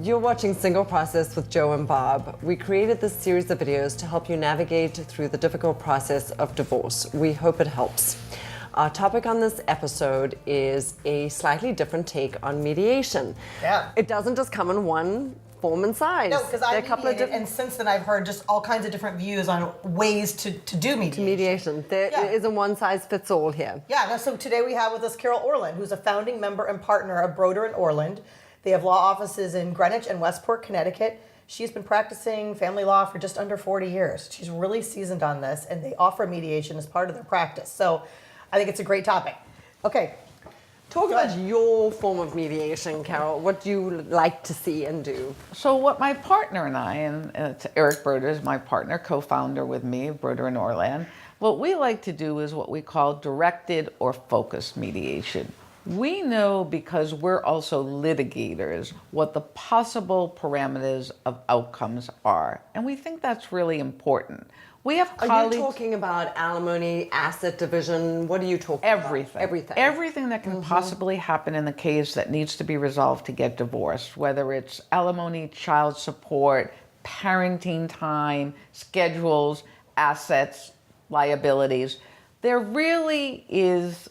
You're watching Single Process with Joe and Bob. We created this series of videos to help you navigate through the difficult process of divorce. We hope it helps. Our topic on this episode is a slightly different take on mediation. Yeah. It doesn't just come in one form and size. No, because I mediated, and since then I've heard just all kinds of different views on ways to do mediation. There isn't one size fits all here. Yeah, no, so today we have with us Carole Orland, who's a founding member and partner of Broder and Orland. They have law offices in Greenwich and Westport, Connecticut. She's been practicing family law for just under 40 years. She's really seasoned on this, and they offer mediation as part of their practice. So I think it's a great topic. Okay. Talk about your form of mediation, Carole. What do you like to see and do? So what my partner and I, and it's Eric Broder is my partner, co-founder with me, Broder and Orland, what we like to do is what we call directed or focused mediation. We know, because we're also litigators, what the possible parameters of outcomes are. And we think that's really important. We have colleagues... Are you talking about alimony, asset division? What are you talking everything. about? Everything. Everything that can possibly happen in the case that needs to be resolved to get divorced, whether it's alimony, child support, parenting time, schedules, assets, liabilities. There really is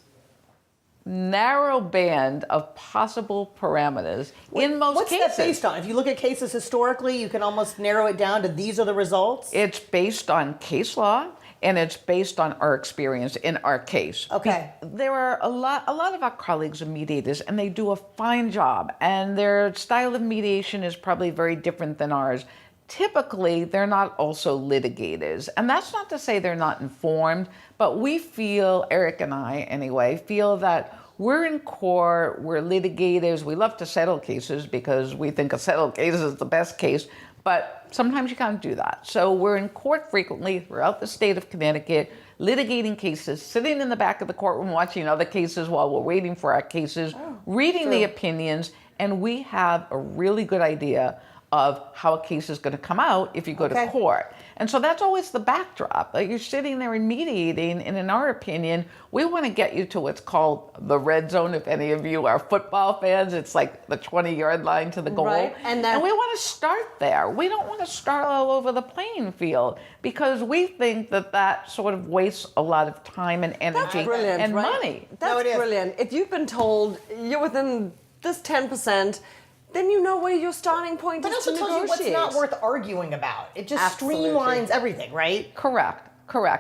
narrow band of possible parameters in most cases. What's that based on? If you look at cases historically, you can almost narrow it down to these are the results? It's based on case law, and it's based on our experience in our case. Okay. There are a lot of our colleagues are mediators, and they do a fine job, and their style of mediation is probably very different than ours. Typically, they're not also litigators, and that's not to say they're not informed, but we feel, Eric and I anyway, feel that we're in court, we're litigators, we love to settle cases because we think a settled case is the best case, but sometimes you can't do that. So we're in court frequently throughout the state of Connecticut, litigating cases, sitting in the back of the courtroom watching other cases while we're waiting for our cases, reading the opinions, and we have a really good idea of how a case is going to come out if you go to court. And so that's always the backdrop. Like, you're sitting there and mediating, and in our opinion, we want to get you to what's called the red zone. If any of you are football fans, it's like the 20-yard line to the goal. Right. And we want to start there. We don't want to start all over the playing field, because we think that that sort of wastes a lot of time and energy and money. That's brilliant. If you've been told you're within this 10%, then you know where your starting point is to negotiate. But also tells you what's not worth arguing about. It just streamlines everything, right? Correct.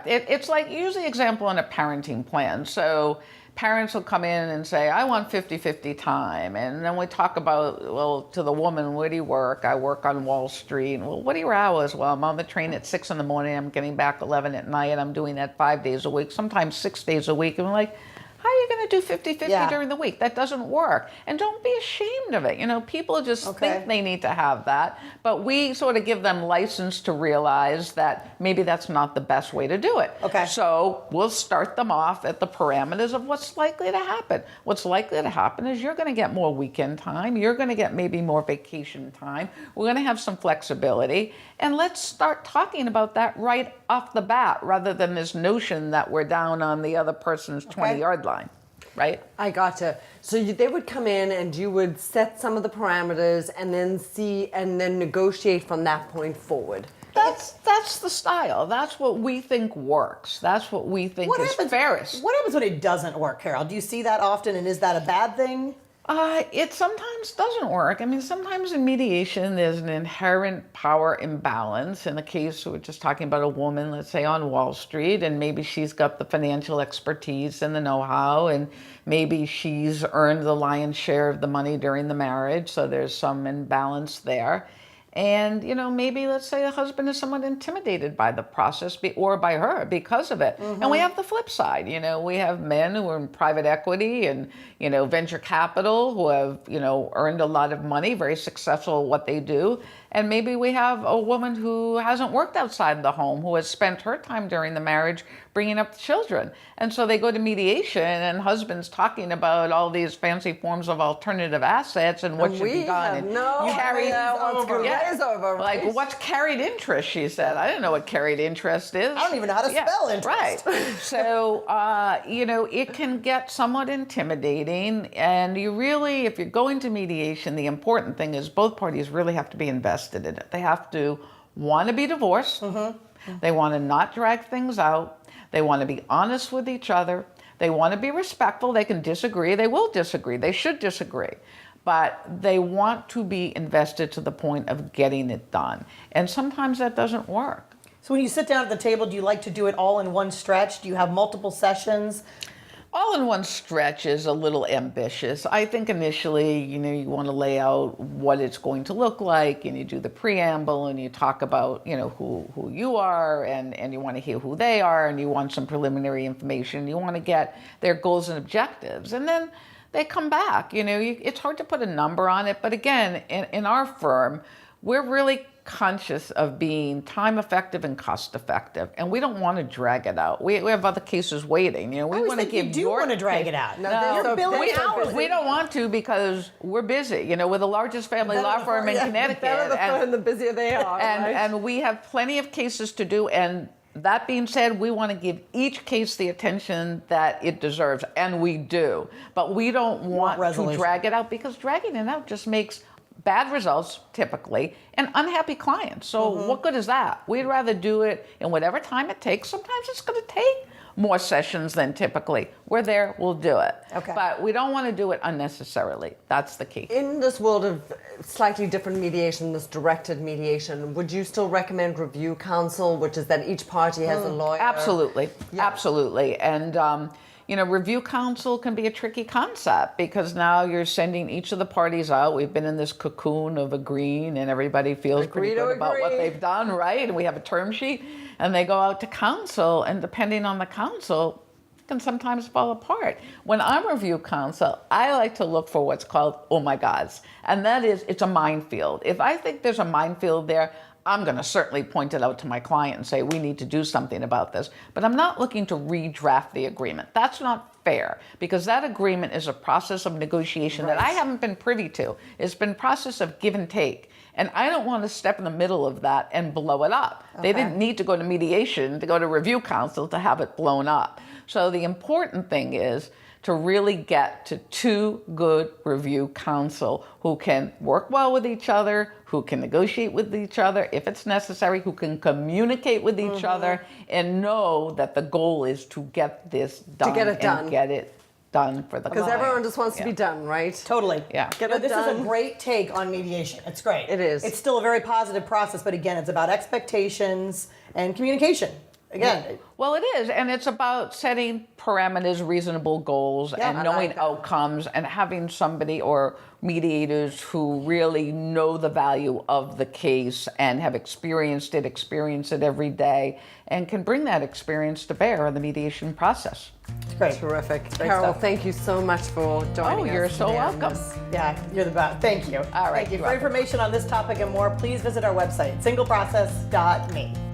It's like, use the example in a parenting plan. So parents will come in and say, I want 50-50 time. And then we talk about, well, to the woman, where do you work? I work on Wall Street. Well, what are your hours? Well, I'm on the train at 6 in the morning. I'm getting back 11 at night. I'm doing that 5 days a week, sometimes 6 days a week. And we're like, how are you going to do 50-50 during the week? That doesn't work. And don't be ashamed of it. You know, people just think they need to have that. But we sort of give them license to realize that maybe that's not the best way to do it. Okay. So we'll start them off at the parameters of what's likely to happen. What's likely to happen is you're going to get more weekend time. You're going to get maybe more vacation time. We're going to have some flexibility. And let's start talking about that right off the bat, rather than this notion that we're down on the other person's 20-yard line. Right? I gotcha. So they would come in and you would set some of the parameters and then negotiate from that point forward. That's the style. That's what we think works. That's what we think is fairest. What happens when it doesn't work, Carole? Do you see that often, and is that a bad thing? It sometimes doesn't work. I mean, sometimes in mediation, there's an inherent power imbalance. In the case, we're just talking about a woman, let's say on Wall Street, and maybe she's got the financial expertise and the know-how, and maybe she's earned the lion's share of the money during the marriage, so there's some imbalance there. And, you know, maybe let's say the husband is somewhat intimidated by the process or by her because of it. And we have the flip side. You know, we have men who are in private equity and, you know, venture capital who have, you know, earned a lot of money, very successful at what they do. And maybe we have a woman who hasn't worked outside the home, who has spent her time during the marriage bringing up the children. And so they go to mediation, and husband's talking about all these fancy forms of alternative assets and what should be done. And carried over. Yeah. Is over, right? Like, what's carried interest, she said. I didn't know what carried interest is. I don't even know how to spell interest. Right. So, it can get somewhat intimidating. And you really, if you're going to mediation, the important thing is both parties really have to be invested in it. They have to want to be divorced. They want to not drag things out. They want to be honest with each other. They want to be respectful. They can disagree. They will disagree. They should disagree. But they want to be invested to the point of getting it done. And sometimes that doesn't work. So when you sit down at the table, do you like to do it all in one stretch? Do you have multiple sessions? All in one stretch is a little ambitious. I think initially, you want to lay out what it's going to look like, and you do the preamble, and you talk about, who you are, and you want to hear who they are, and you want some preliminary information. You want to get their goals and objectives, and then they come back. It's hard to put a number on it, but again, in our firm, we're really conscious of being time effective and cost effective, and we don't want to drag it out. We have other cases waiting. We want to give you want to drag it out. No, you're billing hours. We don't want to because we're busy. We're the largest family law firm in Connecticut, The better the firm, the busier they are. and we have plenty of cases to do. And that being said, we want to give each case the attention that it deserves, and we do. But we don't want to drag it out, because dragging it out just makes bad results, typically, and unhappy clients. So what good is that? We'd rather do it in whatever time it takes. Sometimes it's going to take more sessions than typically. We're there, we'll do it. Okay. But we don't want to do it unnecessarily. That's the key. In this world of slightly different mediation, this directed mediation, would you still recommend review counsel, which is that each party has a lawyer? Absolutely. Yeah. Absolutely. And review counsel can be a tricky concept, because now you're sending each of the parties out. We've been in this cocoon of agreeing, and everybody feels pretty good about what they've done, right? And we have a term sheet, and they go out to counsel, and depending on the counsel, it can sometimes fall apart. When I'm review counsel, I like to look for what's called oh my gods, and that is, it's a minefield. If I think there's a minefield there, I'm going to certainly point it out to my client and say, we need to do something about this. But I'm not looking to redraft the agreement. That's not fair, because that agreement is a process of negotiation that I haven't been privy to. It's been a process of give and take. And I don't want to step in the middle of that and blow it up. They didn't need to go to mediation, to go to review counsel to have it blown up. So the important thing is to really get to two good review counsel who can work well with each other, who can negotiate with each other if it's necessary, who can communicate with each other, and know that the goal is to get this done. To get it done. And get it done for the client. Because everyone just wants to be done, right? Totally. Yeah. This is a great take on mediation. It's great. It is. It's still a very positive process, but again, it's about expectations and communication. Again. Well, it is, and it's about setting parameters, reasonable goals, and knowing outcomes, and having somebody or mediators who really know the value of the case and have experienced it every day, and can bring that experience to bear on the mediation process. Great. Terrific. Great Carole, stuff. thank you so much for joining us. Oh, you're so today on welcome. this. Yeah, you're the best. Thank you. All right, Thank you. you're For welcome. information on this topic and more, please visit our website, singleprocess.me.